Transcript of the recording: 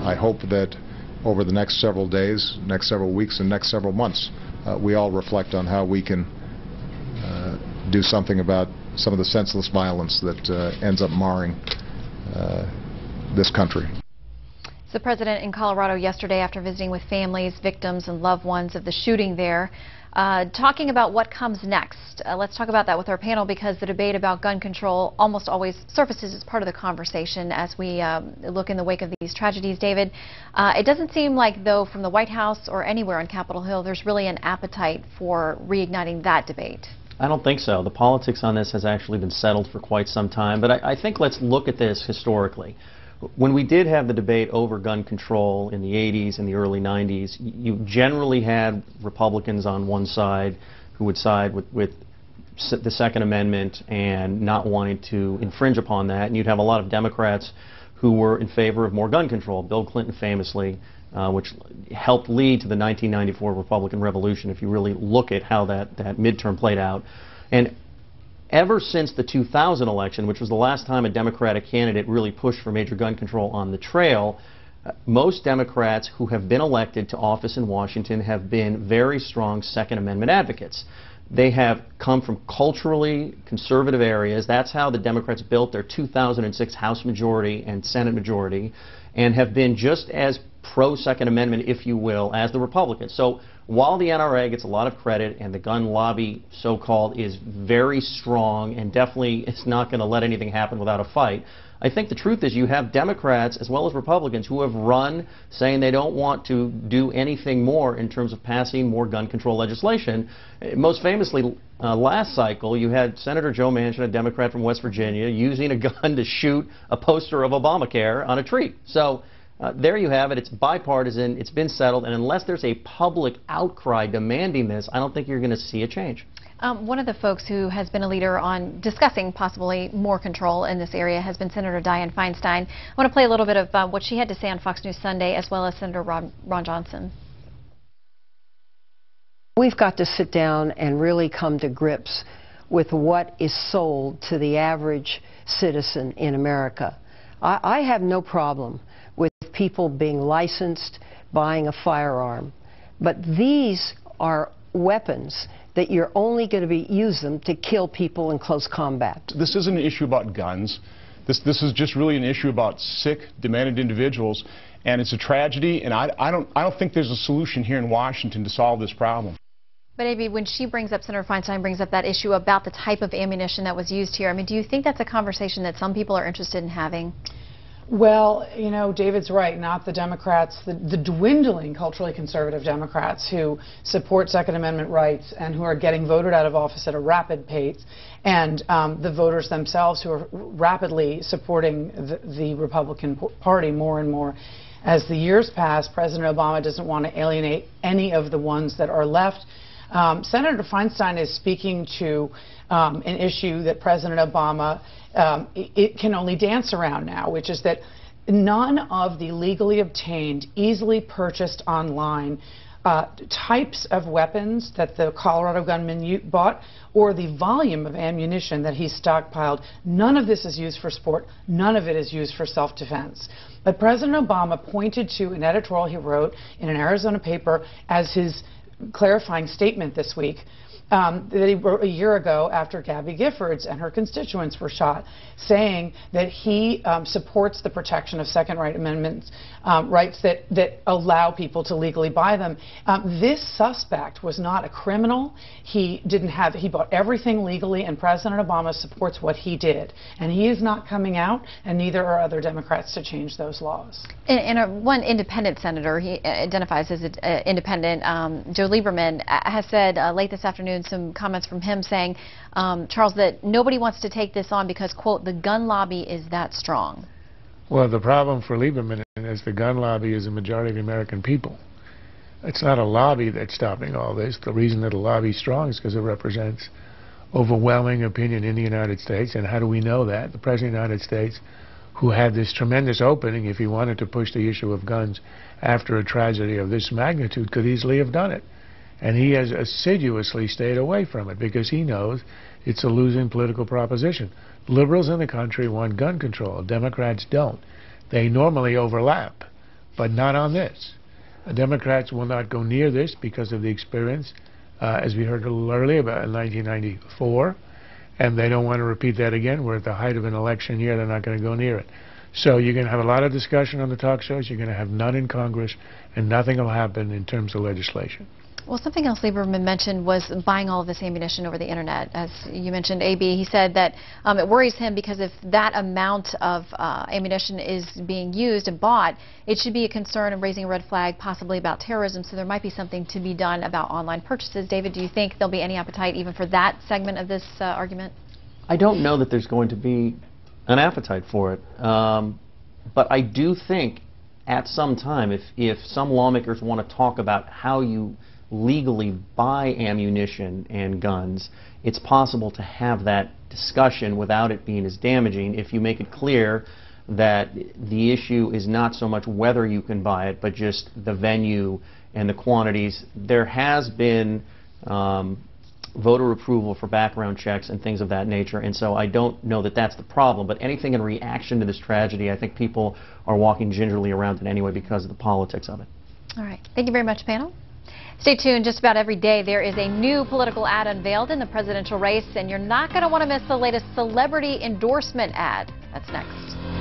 I hope that over the next several days, next several weeks, and next several months, we all reflect on how we can do something about some of the senseless violence that ends up marring this country. The president in Colorado yesterday, after visiting with families, victims, and loved ones of the shooting there, talking about what comes next. Let's talk about that with our panel, because the debate about gun control almost always surfaces as part of the conversation as we look in the wake of these tragedies. David, it doesn't seem like, though, from the White House or anywhere on Capitol Hill, there's really an appetite for reigniting that debate. I don't think so. The politics on this has actually been settled for quite some time, but I think let's look at this historically. When we did have the debate over gun control in the 80s and the early 90s, you generally had Republicans on one side who would side with the Second Amendment and not wanting to infringe upon that, and you'd have a lot of Democrats who were in favor of more gun control. Bill Clinton famously, which helped lead to the 1994 Republican Revolution, if you really look at how that midterm played out. And ever since the 2000 election, which was the last time a Democratic candidate really pushed for major gun control on the trail, most Democrats who have been elected to office in Washington have been very strong Second Amendment advocates. They have come from culturally conservative areas. That's how the Democrats built their 2006 House majority and Senate majority, and have been just as pro-Second Amendment, if you will, as the Republicans. So while the NRA gets a lot of credit and the gun lobby, so-called, is very strong and definitely is not going to let anything happen without a fight, I think the truth is you have Democrats as well as Republicans who have run saying they don't want to do anything more in terms of passing more gun control legislation. Most famously, last cycle, you had Senator Joe Manchin, a Democrat from West Virginia, using a gun to shoot a poster of Obamacare on a tree. So there you have it. It's bipartisan. It's been settled. And unless there's a public outcry demanding this, I don't think you're going to see a change. One of the folks who has been a leader on discussing possibly more control in this area has been Senator Dianne Feinstein. I want to play a little bit of what she had to say on Fox News Sunday, as well as Senator Ron Johnson. We've got to sit down and really come to grips with what is sold to the average citizen in America. I have no problem with people being licensed, buying a firearm, but these are weapons that you're only going to use them to kill people in close combat. This isn't an issue about guns. This is just really an issue about sick, demented individuals, and it's a tragedy. And I don't think there's a solution here in Washington to solve this problem. But Amy, when she brings up, Senator Feinstein brings up that issue about the type of ammunition that was used here, I mean, do you think that's a conversation that some people are interested in having? Well, you know, David's right. Not the Democrats, the dwindling culturally conservative Democrats who support Second Amendment rights and who are getting voted out of office at a rapid pace, and the voters themselves who are rapidly supporting the Republican Party more and more. As the years pass, President Obama doesn't want to alienate any of the ones that are left. Senator Feinstein is speaking to an issue that President Obama it can only dance around now, which is that none of the legally obtained, easily purchased online types of weapons that the Colorado gunman bought, or the volume of ammunition that he stockpiled, none of this is used for sport, none of it is used for self-defense. But President Obama pointed to an editorial he wrote in an Arizona paper as his clarifying statement this week that he wrote a year ago after Gabby Giffords and her constituents were shot, saying that he supports the protection of Second Amendment rights that allow people to legally buy them. This suspect was not a criminal. He bought everything legally, and President Obama supports what he did. And he is not coming out, and neither are other Democrats, to change those laws. And one independent senator, he identifies as independent, Joe Lieberman, has said late this afternoon some comments from him saying, Charles, that nobody wants to take this on because, quote, the gun lobby is that strong. Well, the problem for Lieberman is the gun lobby is the majority of the American people. It's not a lobby that's stopping all this. The reason that a lobby is strong is because it represents overwhelming opinion in the United States. And how do we know that? The President of the United States, who had this tremendous opening, if he wanted to push the issue of guns after a tragedy of this magnitude, could easily have done it. And he has assiduously stayed away from it because he knows it's a losing political proposition. Liberals in the country want gun control. Democrats don't. They normally overlap, but not on this. Democrats will not go near this because of the experience, as we heard a little earlier, about in 1994, and they don't want to repeat that again. We're at the height of an election year. They're not going to go near it. So you're going to have a lot of discussion on the talk shows. You're going to have none in Congress, and nothing will happen in terms of legislation. Well, something else Lieberman mentioned was buying all of this ammunition over the internet. As you mentioned, AB, he said that it worries him because if that amount of ammunition is being used and bought, it should be a concern and raising a red flag possibly about terrorism, so there might be something to be done about online purchases. David, do you think there'll be any appetite even for that segment of this argument? I don't know that there's going to be an appetite for it, but I do think at some time, if some lawmakers want to talk about how you legally buy ammunition and guns, it's possible to have that discussion without it being as damaging if you make it clear that the issue is not so much whether you can buy it, but just the venue and the quantities. There has been voter approval for background checks and things of that nature, and so I don't know that that's the problem, but anything in reaction to this tragedy, I think people are walking gingerly around it anyway because of the politics of it. All right. Thank you very much, panel. Stay tuned. Just about every day there is a new political ad unveiled in the presidential race, and you're not going to want to miss the latest celebrity endorsement ad. That's next.